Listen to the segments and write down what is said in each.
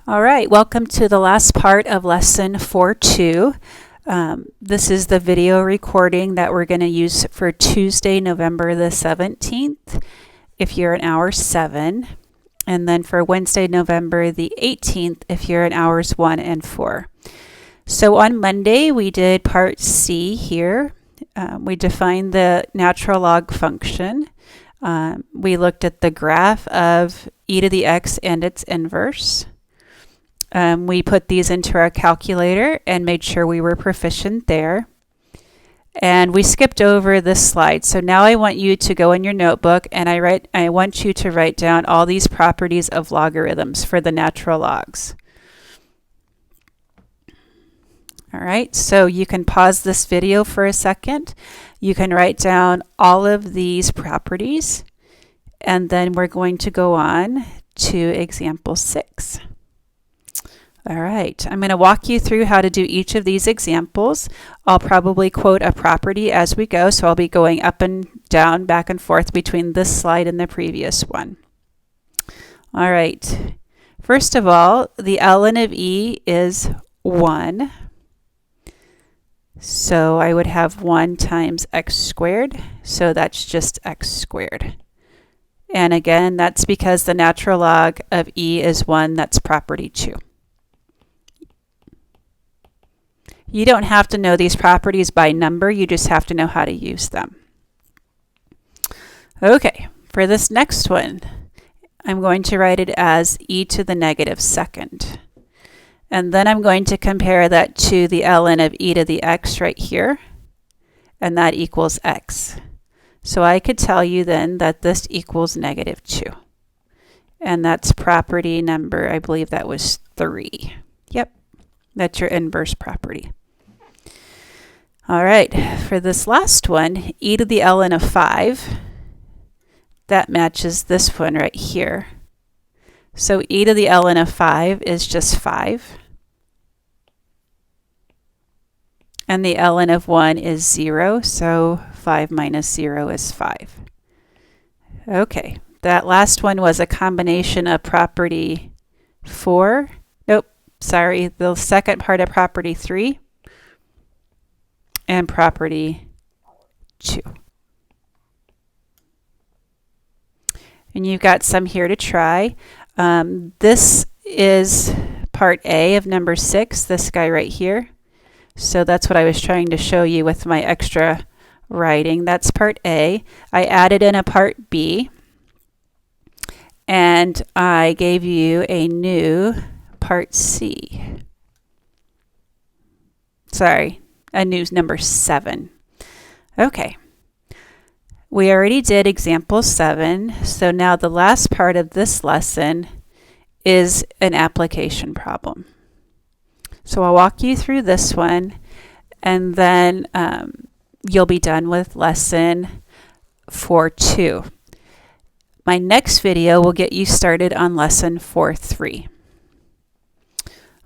All right, welcome to the last part of lesson 4.2. This is the video recording that we're going to use for Tuesday, November the 17th, if you're in hour 7, and then for Wednesday, November the 18th, if you're in hours 1 and 4. So on Monday, we did part C here. We defined the natural log function. We looked at the graph of e to the x and its inverse. We put these into our calculator and made sure we were proficient there. And we skipped over this slide. So now I want you to go in your notebook and I want you to write down all these properties of logarithms for the natural logs. All right, so you can pause this video for a second. You can write down all of these properties, and then we're going to go on to example 6. All right, I'm going to walk you through how to do each of these examples. I'll probably quote a property as we go, so I'll be going up and down, back and forth between this slide and the previous one. All right, first of all, the ln of e is 1. So I would have 1 times x squared, so that's just x squared. And again, that's because the natural log of e is 1, that's property 2. You don't have to know these properties by number, you just have to know how to use them. Okay, for this next one, I'm going to write it as e to the negative second. And then I'm going to compare that to the ln of e to the x right here, and that equals x. So I could tell you then that this equals negative 2. And that's property number, I believe that was 3. Yep, that's your inverse property. All right, for this last one, e to the ln of 5, that matches this one right here. So e to the ln of 5 is just 5. And the ln of 1 is 0, so 5 minus 0 is 5. Okay, that last one was a combination of property 4. Nope, sorry, the second part of property 3 and property 2. And you've got some here to try. This is part A of number 6, this guy right here. So that's what I was trying to show you with my extra writing. That's part A. I added in a part B, and I gave you a new part C. Sorry, a new number 7. Okay. We already did example 7, so now the last part of this lesson is an application problem. So I'll walk you through this one, and then you'll be done with lesson 4.2. My next video will get you started on lesson 4.3.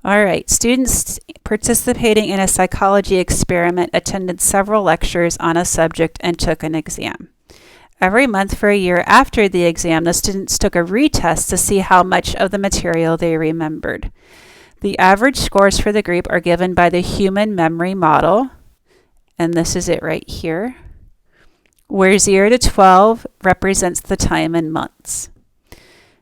All right, students participating in a psychology experiment attended several lectures on a subject and took an exam. Every month for a year after the exam, the students took a retest to see how much of the material they remembered. The average scores for the group are given by the human memory model, and this is it right here, where 0 to 12 represents the time in months.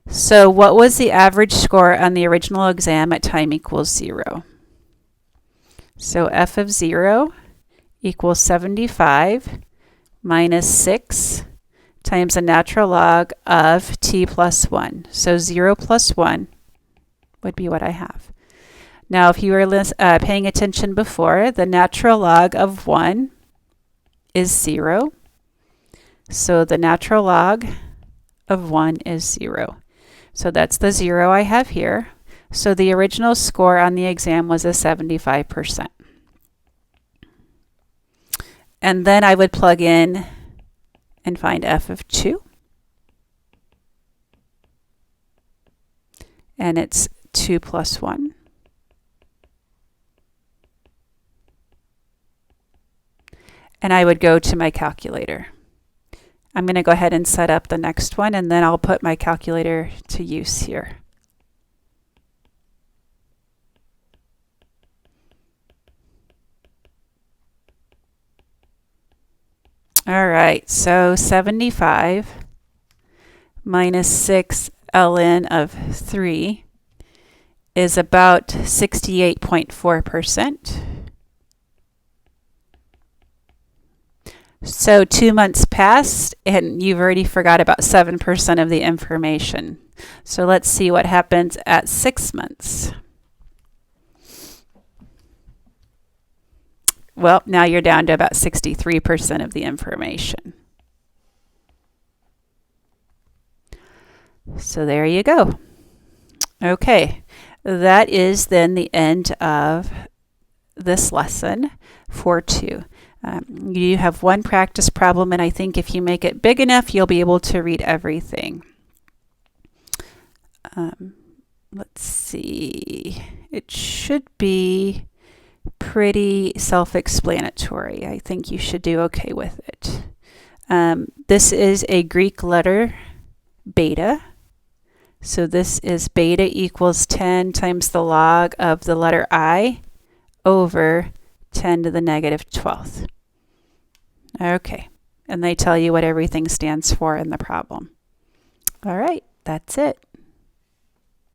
So what was the average score on the original exam at time equals 0? So f of 0 equals 75 minus 6 times the natural log of t plus 1. So 0 plus 1 would be what I have. Now, if you were paying attention before, the natural log of 1 is 0. So the natural log of 1 is 0. So that's the 0 I have here. So the original score on the exam was a 75%. And then I would plug in and find f of 2. And it's 2 plus 1. And I would go to my calculator. I'm going to go ahead and set up the next one, and then I'll put my calculator to use here. All right, so 75 minus 6 ln of 3 is about 68.4%. So 2 months passed and you've already forgot about 7% of the information. So let's see what happens at 6 months. Well, now you're down to about 63% of the information. So there you go. Okay, that is then the end of this lesson for 2. You have one practice problem, and I think if you make it big enough, you'll be able to read everything. Let's see. It should be pretty self-explanatory. I think you should do okay with it. This is a Greek letter, beta. So this is beta equals 10 times the log of the letter I over 10 to the negative 12th. Okay, and they tell you what everything stands for in the problem. All right, that's it.